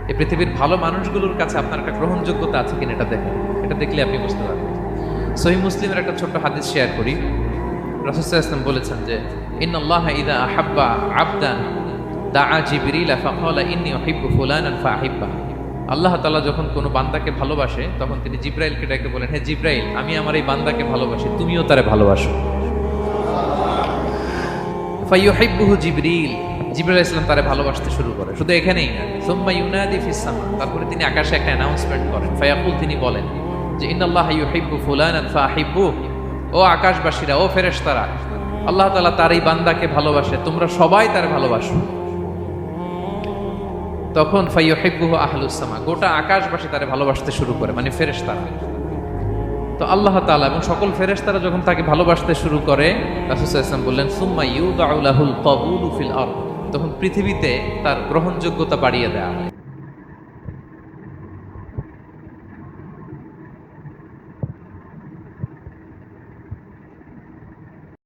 এই পৃথিবীর ভালো মানুষগুলোর কাছে আপনার একটা গ্রহণযোগ্যতা আছে কিনা এটা দেখেন। এটা দেখলে আপনি বুঝতে পারবেন। সহিহ মুসলিমের একটা ছোট্ট হাদিস শেয়ার করি। রাসূল সাল্লাল্লাহু আলাইহি ওয়াসাল্লাম বলেছেন যে ইন্নাল্লাহা ইযা আহাব্বা আবদান দাআ জিবরিলা ফাকালা ইন্নী উহিব্বু ফুলানান ফাআহিব্বা। আল্লাহ তাআলা যখন কোনো বান্দাকে ভালোবাসে তখন তিনি জিবরাইলকে ডেকে বলেন, হে জিবরাইল, আমি আমার এই বান্দাকে ভালোবাসি, তুমিও তারে ভালোবাসো। ফায়ুহিব্বুহু জিবরিল, জিবরাইল আলাইহিস সালাম তারে ভালোবাসতে শুরু করে। শুধু এখানেই না, সুম্মা ইউনাদি ফিস সামা, তারপরে তিনি আকাশে একটা অ্যানাউন্সমেন্ট করেন। ফায়াকুল, তিনি বলেন যে ইন্নাল্লাহা ইউহিব্বু ফুলানান ফাআহিব্বু, ও আকাশবাসীরা, ও ফেরেশতারা, আল্লাহ তাআলা তার এই বান্দাকে ভালোবাসে, তোমরা সবাই তারে ভালোবাসো। তখন ফায়ুহিব্বুহু আহলুস সামা, গোটা আকাশবাসী তারে ভালোবাসতে শুরু করে, মানে ফেরেশতারা। তো আল্লাহ তাআলা এবং সকল ফেরেশতারা যখন তাকে ভালোবাসতে শুরু করে, রাসূল সাল্লাল্লাহু আলাইহি ওয়াসাল্লাম বললেন সুম্মা ইউদাউ লাহুল কবুলু ফিল আরদ, তখন পৃথিবীতে তার গ্রহণযোগ্যতা বাড়িয়ে দেওয়া হয়।